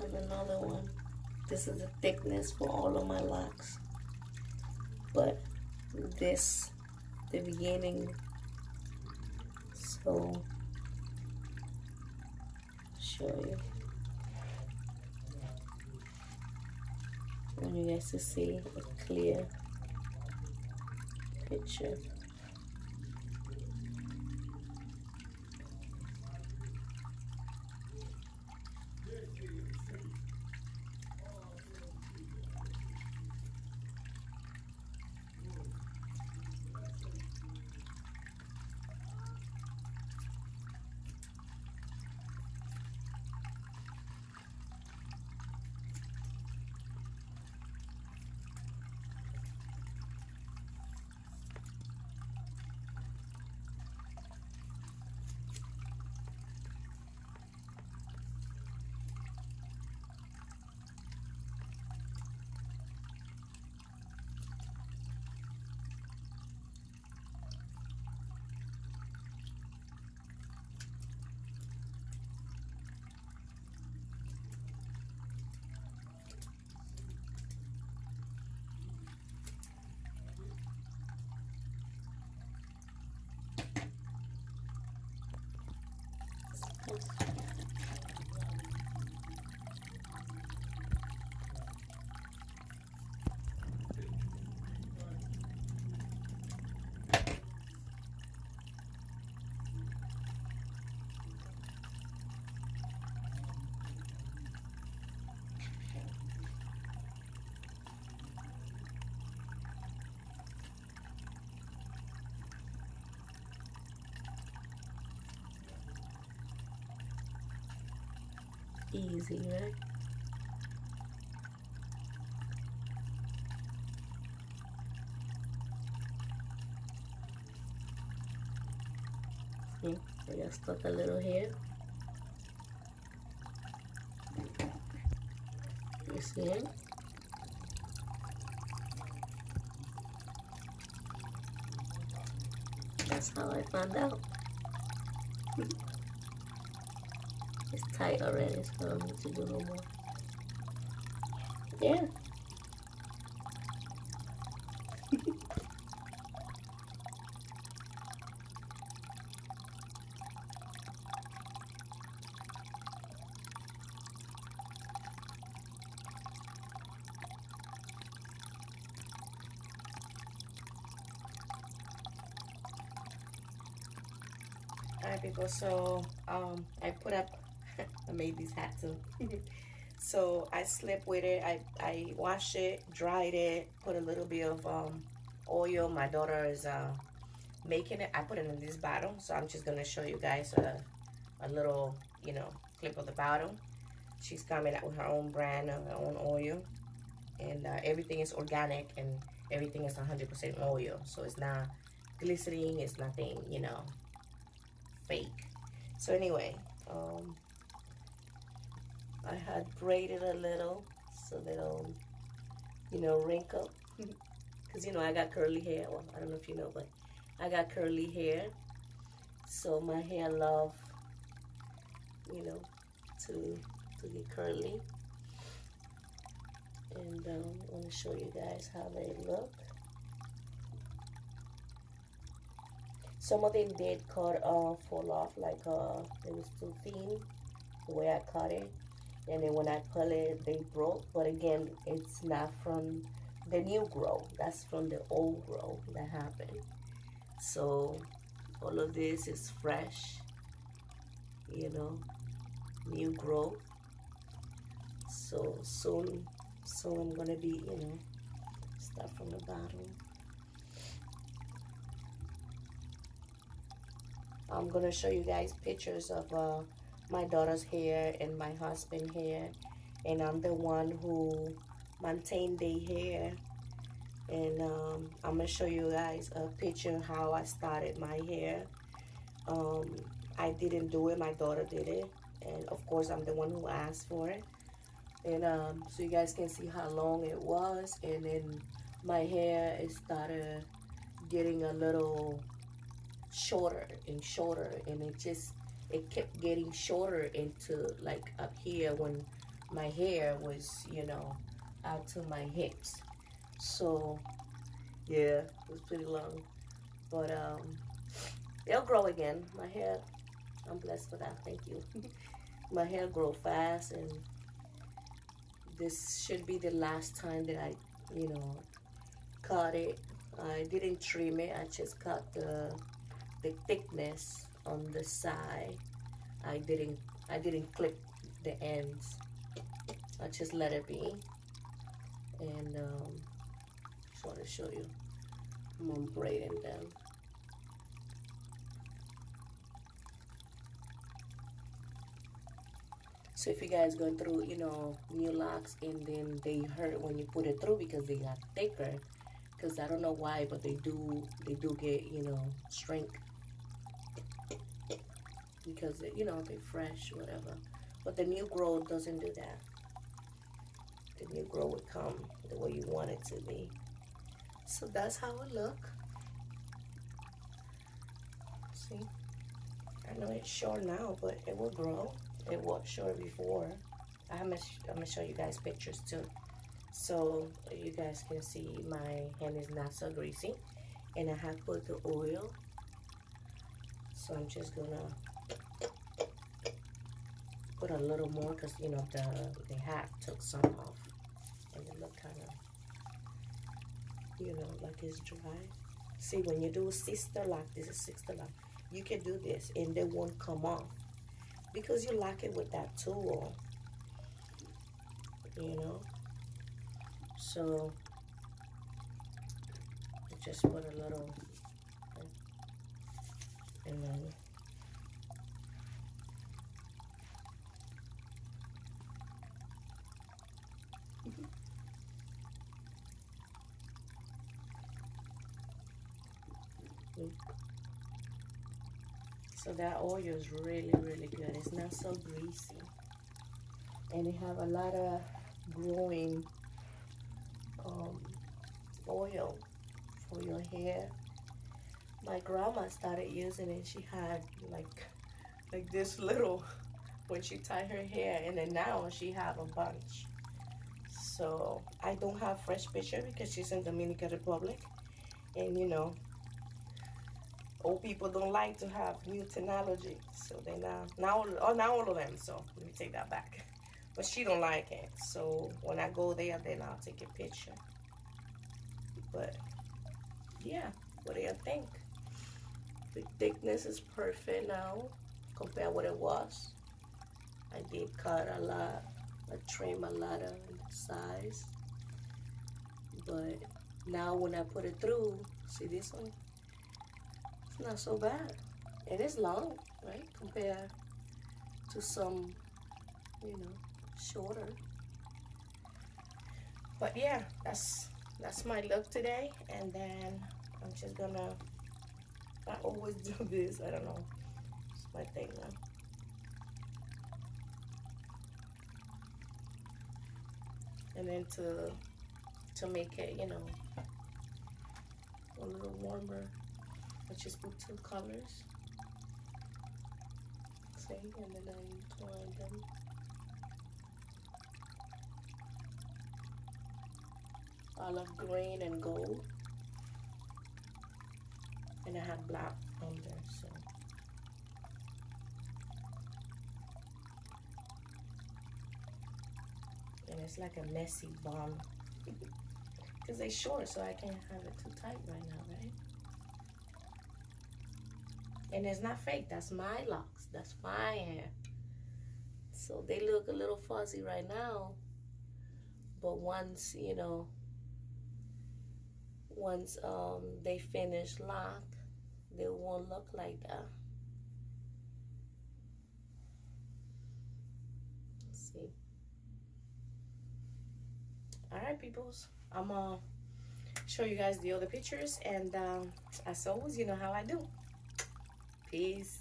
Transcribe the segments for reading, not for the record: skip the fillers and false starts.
And another one. This is the thickness for all of my locks. But this, the beginning. So, show you. I want you guys to see a clear picture. Easy, right? See, I got stuck a little here. You see it? That's how I found out. It's tight already, so I don't need to do no more. Yeah. Alright people, so I put up I made these hats too. So I slept with it. I washed it, dried it, put a little bit of oil. My daughter is making it. I put it in this bottle, so I'm just gonna show you guys a little, you know, clip of the bottle. She's coming out with her own brand, her own oil, and everything is organic and everything is 100% oil. So it's not glistening, it's nothing, you know, fake. So anyway, I had braided a little so they don't, you know, wrinkle. Because, you know, I got curly hair. Well, I don't know if you know, but I got curly hair. So my hair love, you know, to get curly. And I want to show you guys how they look. Some of them did cut off, fall off, like it was too thin, the way I cut it. And then when I pull it, they broke. But again, it's not from the new growth. That's from the old growth that happened. So all of this is fresh, you know, new growth. So soon I'm gonna be, you know, start from the bottom. I'm gonna show you guys pictures of my daughter's hair and my husband's hair, and I'm the one who maintained their hair. And I'm gonna show you guys a picture how I started my hair. I didn't do it, my daughter did it, and of course I'm the one who asked for it. And so you guys can see how long it was, and then my hair it started getting a little shorter and shorter, and it kept getting shorter into like up here when my hair was, you know, out to my hips. So yeah, it was pretty long. But it'll grow again. My hair, I'm blessed for that. Thank you. My hair grow fast, and this should be the last time that I, you know, cut it. I didn't trim it. I just cut the thickness on the side. I didn't clip the ends. I just let it be. And just want to show you. I'm braiding them. So if you guys go through, you know, new locks and then they hurt when you put it through because they got thicker, because I don't know why, but they do get, you know, shrink because, you know, they're fresh, whatever. But the new growth doesn't do that. The new growth would come the way you want it to be. So that's how it look. See, I know it's short now, but it will grow. It was short before. I'm gonna show you guys pictures too, so you guys can see my hand is not so greasy, and I have put the oil. So I'm just gonna put a little more because, you know, the hat took some off, and it looked kind of, you know, like it's dry. See, when you do Sisterlock, this is Sisterlock, you can do this and they won't come off because you lock it with that tool, you know. So I just put a little, and then so that oil is really, really good. It's not so greasy, and it have a lot of growing oil for your hair. My grandma started using it. She had like this little when she tied her hair, and then now she have a bunch. So I don't have fresh picture because she's in Dominican Republic, and you know, old people don't like to have new technology, so they now all of them. So let me take that back. But she don't like it. So when I go there, then I'll take a picture. But yeah, what do you think? The thickness is perfect now compared what it was. I did cut a lot. I trim a lot of the size. But now when I put it through, see this one? It's not so bad. It is long, right? Compared to some, you know, shorter. But yeah, that's my look today. And then I'm just gonna, I always do this, I don't know, it's my thing now. And then to make it, you know, a little warmer, I just put 2 colors. See, and then I twine them. Olive green and gold. And I have black on there, so. And it's like a messy bun. Because they're short, so I can't have it too tight right now, right? And it's not fake, that's my locks, that's my hair. So they look a little fuzzy right now, but once, you know, once they finish lock, they won't look like that. Let's see. All right, peoples, I'm gonna show you guys the other pictures, and as always, you know how I do. Peace.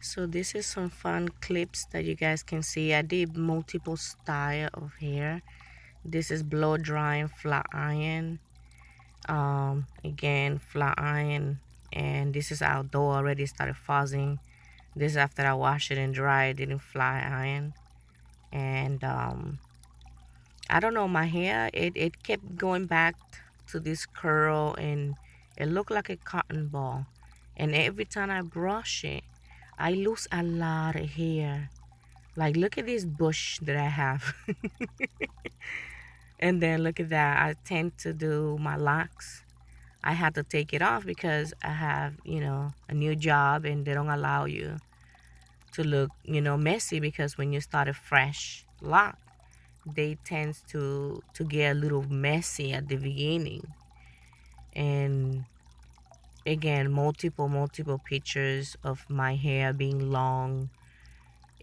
So this is some fun clips that you guys can see. I did multiple style of hair. This is blow drying flat iron. Again, flat iron. And this is outdoor, already started fuzzing. This is after I washed it and dried it in flat iron. And I don't know, my hair, it kept going back to this curl, and it looked like a cotton ball. And every time I brush it, I lose a lot of hair. Like, look at this bush that I have. And then look at that. I tend to do my locks. I had to take it off because I have, a new job, and they don't allow you to look, messy, because when you start a fresh lock, they tend to get a little messy at the beginning. And again, multiple pictures of my hair being long.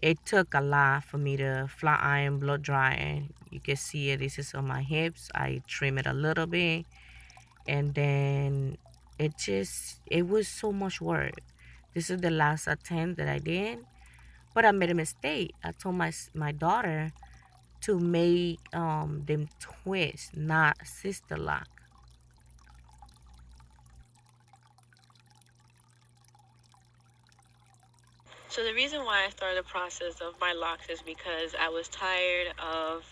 It took a lot for me to flat iron, blow dry. You can see it. This is on my hips. I trim it a little bit, and then it was so much work. This is the last attempt that I did, but I made a mistake. I told my daughter to make them twist, not sister lock. So the reason why I started the process of my locks is because I was tired of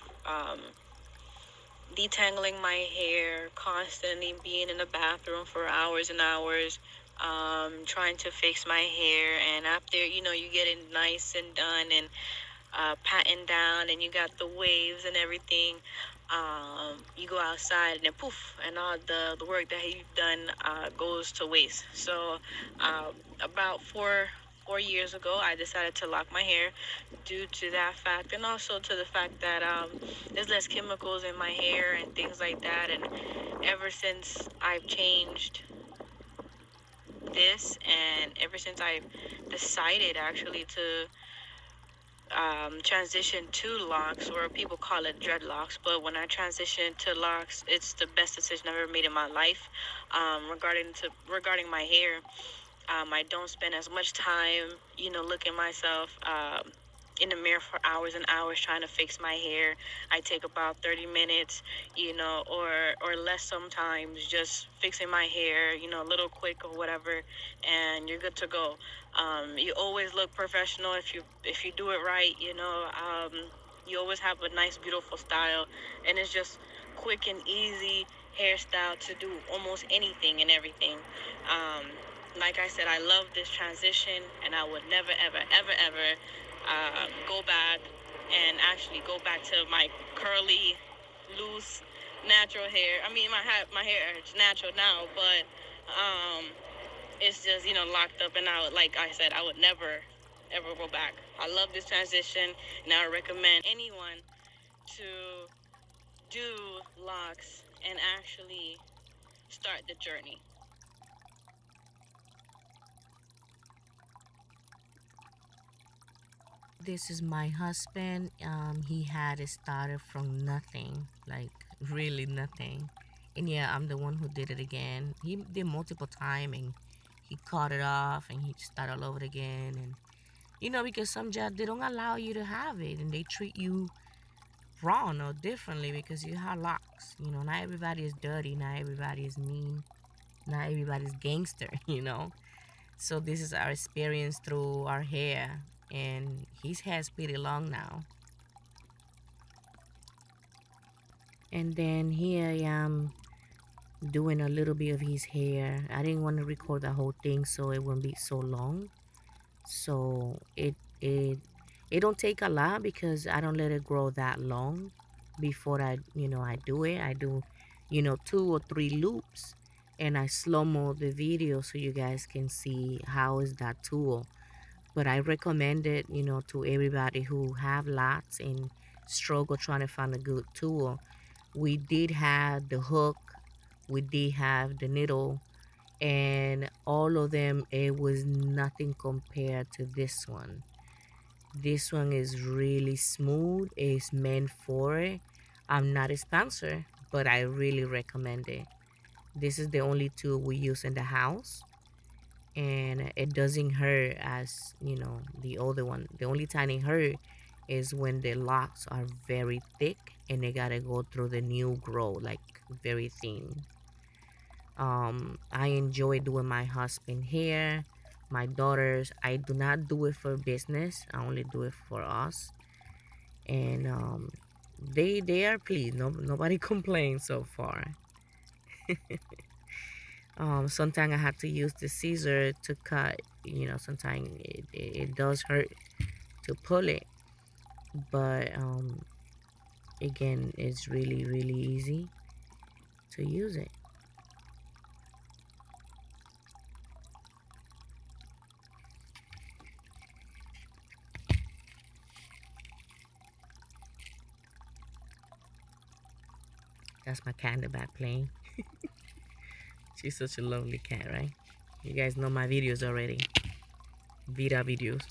detangling my hair, constantly being in the bathroom for hours and hours, trying to fix my hair. And after, you get it nice and done and patting down, and you got the waves and everything, you go outside, and then poof, and all the work that you've done goes to waste. So about four years ago, I decided to lock my hair due to that fact, and also to the fact that there's less chemicals in my hair and things like that. And ever since I've changed this, and ever since I've decided actually to transition to locks, or people call it dreadlocks, but when I transitioned to locks, it's the best decision I've ever made in my life. Regarding my hair, I don't spend as much time, looking myself in the mirror for hours and hours trying to fix my hair. I take about 30 minutes, or less sometimes, just fixing my hair, a little quick or whatever, and you're good to go. You always look professional if you do it right. You always have a nice, beautiful style, and it's just quick and easy hairstyle to do almost anything and everything. Like I said, I love this transition, and I would never, ever, ever, ever go back and actually go back to my curly, loose, natural hair. I mean, my hair is natural now, but it's just, locked up, and like I said, I would never ever go back. I love this transition, and I recommend anyone to do locks and actually start the journey. This is my husband. He had it started from nothing, like really nothing. And yeah, I'm the one who did it again. He did multiple time, and he cut it off, and he started all over again. And because some jobs, they don't allow you to have it, and they treat you wrong or differently because you have locks. Not everybody is dirty, not everybody is mean, not everybody's gangster. So this is our experience through our hair, and his hair is pretty long now. And then here I am doing a little bit of his hair. I didn't want to record the whole thing so it wouldn't be so long. So it don't take a lot because I don't let it grow that long before I do it. I do 2 or 3 loops, and I slow-mo the video so you guys can see how is that tool. But I recommend it, to everybody who have lots and struggle trying to find a good tool. We did have the hook, we did have the needle, and all of them, it was nothing compared to this one. This one is really smooth. It's meant for it. I'm not a sponsor, but I really recommend it. This is the only tool we use in the house, and it doesn't hurt as you know the other one. The only time it hurt is when the locks are very thick and they gotta go through the new grow like very thin. I enjoy doing my husband hair, my daughters. I do not do it for business, I only do it for us. And they are pleased. Nobody complains so far. Sometimes I have to use the scissor to cut. You know, sometimes it does hurt to pull it, but again, it's really easy to use it. That's my cat in the back playing. She's such a lovely cat, right? You guys know my videos already. Vida videos.